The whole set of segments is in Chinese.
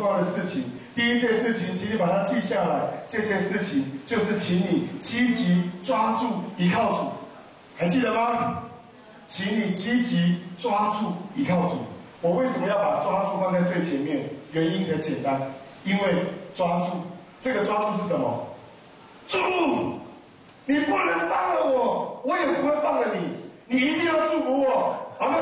重要的事情。第一件事情，请你把它记下来。这件事情就是请你积极抓住依靠主，还记得吗？请你积极抓住依靠主。我为什么要把抓住放在最前面？原因很简单，因为抓住这个抓住是什么？主，你不能放了我，我也不会放了你，你一定要祝福我，好吗？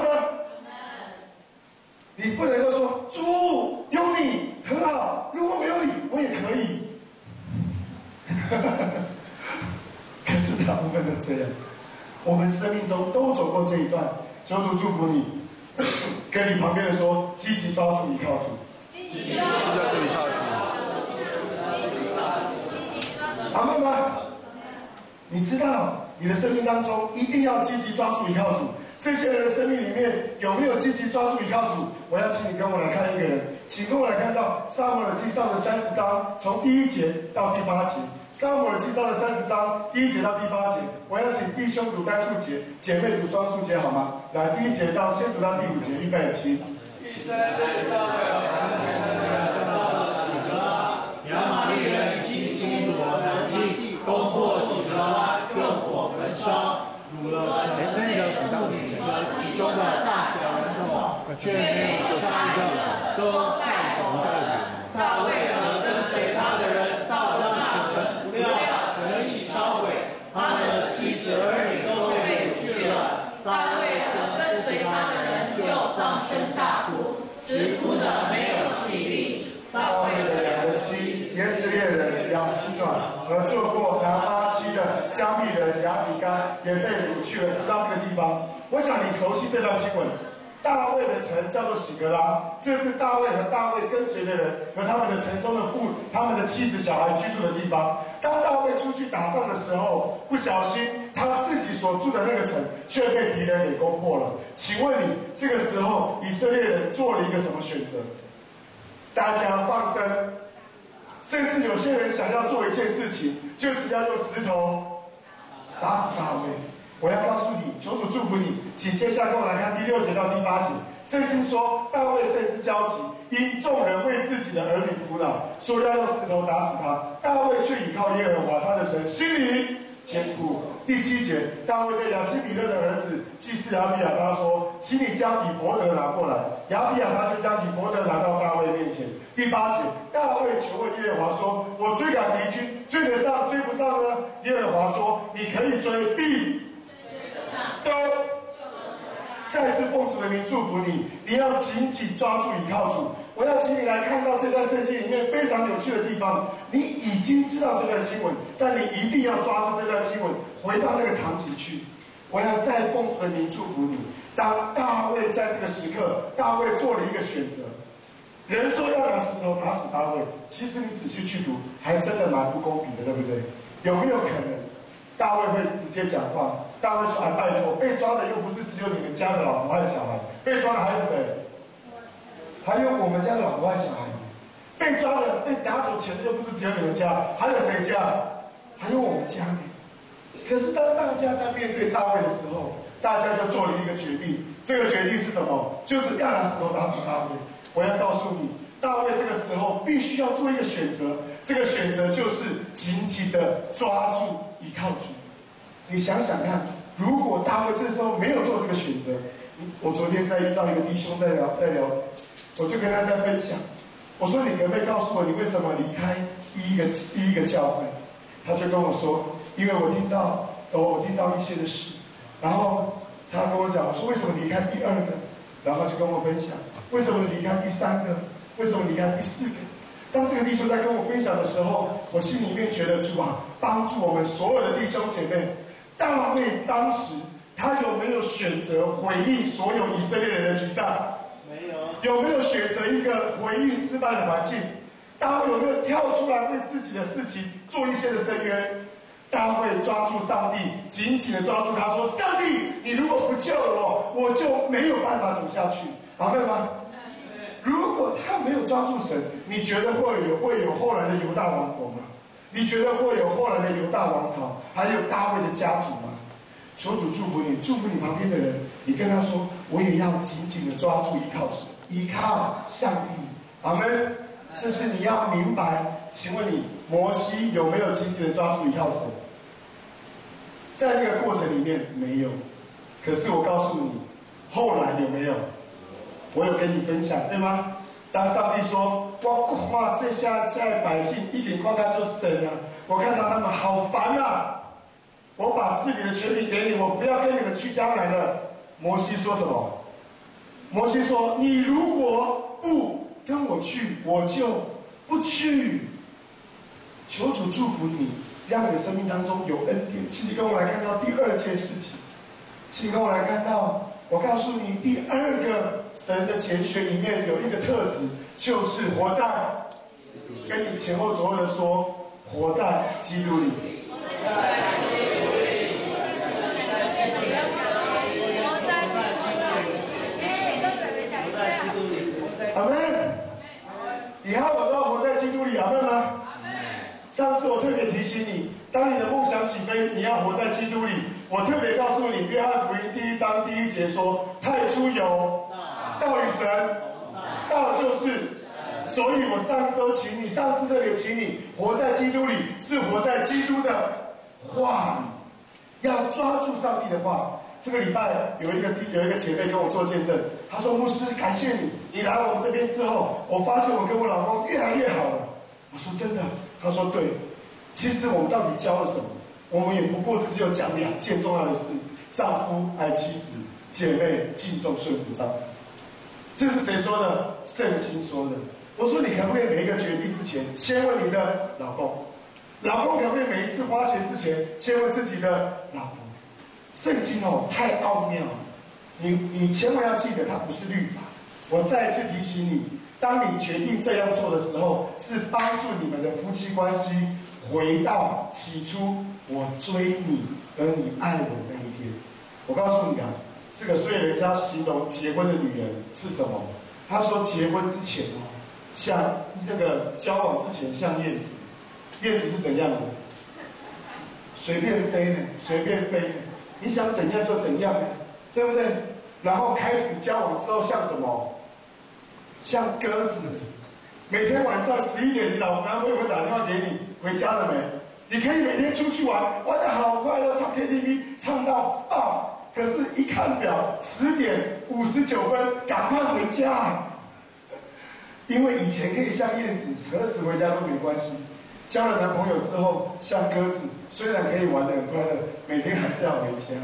你不能够说主有你很好，如果没有你，我也可以。可是大部分都这样，我们生命中都走过这一段。求主祝福你，跟你旁边的说，积极抓住依靠主。积极抓住依靠主。阿们吗？你知道你的生命当中一定要积极抓住依靠主。这些人的生命里面有没有积极抓住依靠主？我要请你跟我来看一个人，请跟我来看到撒母耳记上的30章，从第1节到第8节。撒母耳记上的30章第1节到第8节，我要请弟兄读单数节，姐妹读双数节，好吗？来，第1节先读到第5节，预备起。亚玛力人进侵我南地，攻破洗革拉，用火焚烧，掳了城内的府邸和其中的大小人口，却没有杀一个，都带走了。大卫和跟随他的人到了那城，不料城已烧毁，他们的妻子儿女都被掳去了。大卫和跟随他的人就放声大哭，直哭得没有气力。大卫的2个妻耶斯列人亚斯暖和做过拿巴妻的加密人亚比干也被掳去了。到这个地方，我想你熟悉这段经文。大卫的城叫做喜格拉，这是大卫和大卫跟随的人和他们的城中的他们的妻子小孩居住的地方。当大卫出去打仗的时候，不小心他自己所住的那个城却被敌人给攻破了。请问你，这个时候以色列人做了一个什么选择？大家放生，甚至有些人想要做一件事情，就是要用石头打死大卫。我要告诉你，求主祝福你，请接下来跟我来看第6节到第8节。圣经说，大卫甚是焦急，因众人为自己的儿女苦恼，说要用石头打死他。大卫却倚靠耶和华他的神，心里坚固。第7节，大卫对亚希比勒的儿子祭司亚比亚他说：“请你将以弗得拿过来。”亚比亚他就将以弗得拿到大卫面前。第8节，大卫求问耶和华说：“我追赶敌军，追得上追不上呢？”耶和华说：“你可以追，必都。”再次奉主的名祝福你，你要紧紧抓住依靠主。我要请你来看到这段圣经里面非常有趣的地方。你已经知道这段经文，但你一定要抓住这段经文，回到那个场景去。我要再奉主的名祝福你。当大卫在这个时刻，大卫做了一个选择。人说要拿石头打死大卫，其实你仔细去读，还真的蛮不公平的，对不对？有没有可能大卫会直接讲话？大卫说：“哎，拜托，被抓的又不是只有你们家的老婆和小孩，被抓的还有谁？还有我们家的老婆和小孩。被抓的、被拿走钱的又不是只有你们家，还有谁家？还有我们家。可是当大家在面对大卫的时候，大家就做了一个决定。这个决定是什么？就是要拿石头打死大卫。我要告诉你，大卫这个时候必须要做一个选择，这个选择就是紧紧的抓住依靠主。你想想看，如果大卫这时候没有做这个选择，我昨天在遇到一个弟兄在聊，我就跟他在分享，我说你可不可以告诉我你为什么离开第一个教会？他就跟我说，因为我听到一些的事，然后他跟我讲，我说为什么离开第2个？然后他就跟我分享，为什么离开第3个？为什么离开第4个？当这个弟兄在跟我分享的时候，我心里面觉得主啊，帮助我们所有的弟兄姐妹。大卫当时他有没有选择回应所有以色列人的沮丧？没有。有没有选择一个回应失败的环境？大卫有没有跳出来为自己的事情做一些的伸冤？大卫抓住上帝，紧紧的抓住他说：“上帝，你如果不救我，我就没有办法走下去。”阿们吗？如果他没有抓住神，你觉得会有后来的犹大王国吗？你觉得会有后来的犹大王朝，还有大卫的家族吗？求主祝福你，祝福你旁边的人，你跟他说，我也要紧紧的抓住依靠神，依靠上帝。阿们。这是你要明白。请问你，摩西有没有紧紧的抓住一条绳？在那个过程里面没有。可是我告诉你，后来有没有？我有跟你分享，对吗？当上帝说：“哇，这下在百姓一点光看就神了，我看到他们好烦啊！我把治理的权柄给你，我不要跟你们去迦南了。”摩西说什么？摩西说：“你如果不跟我去，我就不去。”求主祝福你，让你的生命当中有恩典。请你跟我来看到第二件事情，请跟我来看到。我告诉你，第二个神的拣选里面有一个特质，就是活在，跟你前后左右的说，活在基督里。阿门。以后我都要活在基督里，阿门吗？上次我特别提醒你，当你的梦想起飞，你要活在基督里。我特别告诉你，约翰福音第1章第1节说：“太初有道与神，道就是。”所以我上周请你，上次特别请你，活在基督里，是活在基督的话里，要抓住上帝的话。这个礼拜有一个姐妹跟我做见证，她说：“牧师，感谢你，你来我们这边之后，我发现我跟我老公越来越好了。”我说：“真的？”她说：“对。其实我们到底教了什么？我们也不过只有讲2件重要的事：丈夫爱妻子，姐妹敬重顺服丈夫。”这是谁说的？圣经说的。我说：“你可不可以每一个决定之前，先问你的老公？老公可不可以每一次花钱之前，先问自己的老婆？”圣经太奥妙了，你千万要记得，它不是律法。我再一次提醒你，当你决定这样做的时候，是帮助你们的夫妻关系回到起初我追你而你爱我的那一天。我告诉你啊，这个所以人家形容结婚的女人是什么？他说结婚之前像那个交往之前像燕子，燕子是怎样的？随便飞呢，随便飞呢。你想怎样就怎样，对不对？然后开始交往之后像什么？像鸽子。每天晚上11点，你老男朋友会打电话给你，回家了没？你可以每天出去玩，玩得好快乐，唱 KTV 唱到爆。可是，一看表，10点59分，赶快回家。因为以前可以像燕子，何时回家都没关系。交了男朋友之后，像鸽子，虽然可以玩得很快乐，每天还是要回家。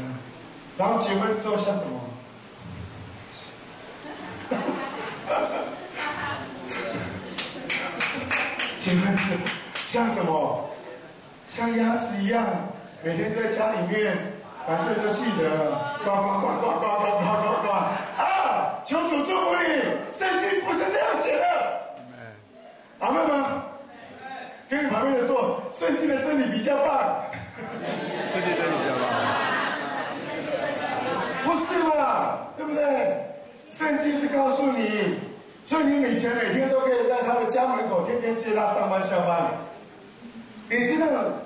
然后结婚之后像什么？结婚之后像什么？像鸭子一样，每天就在家里面，反正就记得呱呱呱呱呱呱呱呱呱啊！求主祝福你，圣经不是这样写的。阿门吗？跟你旁边人说，圣经的真理比较棒。圣经真理比较棒。不是嘛？对不对？圣经是告诉你，所以你以前每天都可以在他的家门口天天接他上班下班。你知道，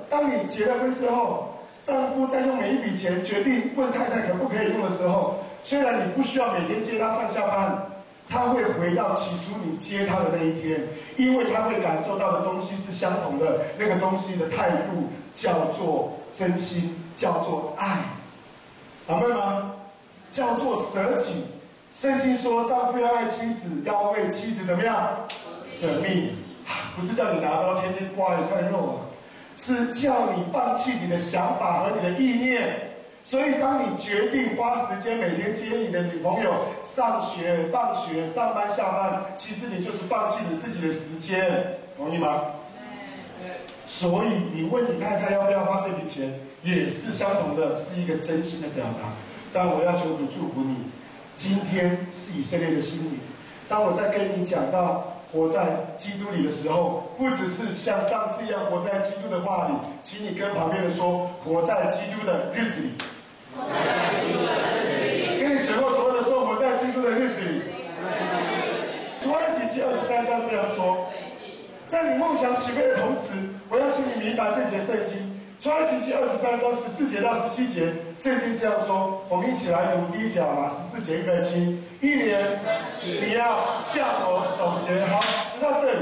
当你结了婚之后，丈夫在用每一笔钱决定问太太可不可以用的时候，虽然你不需要每天接他上下班，他会回到起初你接他的那一天，因为他会感受到的东西是相同的，那个东西的态度叫做真心，叫做爱，阿门吗？叫做舍己。圣经说，丈夫要爱妻子，要为妻子怎么样舍命，不是叫你拿刀天天刮一块肉啊，是叫你放弃你的想法和你的意念。所以，当你决定花时间每天接你的女朋友上学、放学、上班、下班，其实你就是放弃你自己的时间，同意吗？所以，你问你太太要不要花这笔钱，也是相同的，是一个真心的表达。但我要求主祝福你，今天是以色列的新年。当我在跟你讲到活在基督里的时候，不只是像上次一样活在基督的话里，请你跟旁边的说，活在基督的日子里。跟你前后左右的说，活在基督的日子里。出埃及记23章这样说，在你梦想起飞的同时，我要请你明白这节圣经。出埃及记23章14节到17节，圣经这样说，我们一起来读第一讲嘛，14节预备起，1年你要向我守节。好，到这里。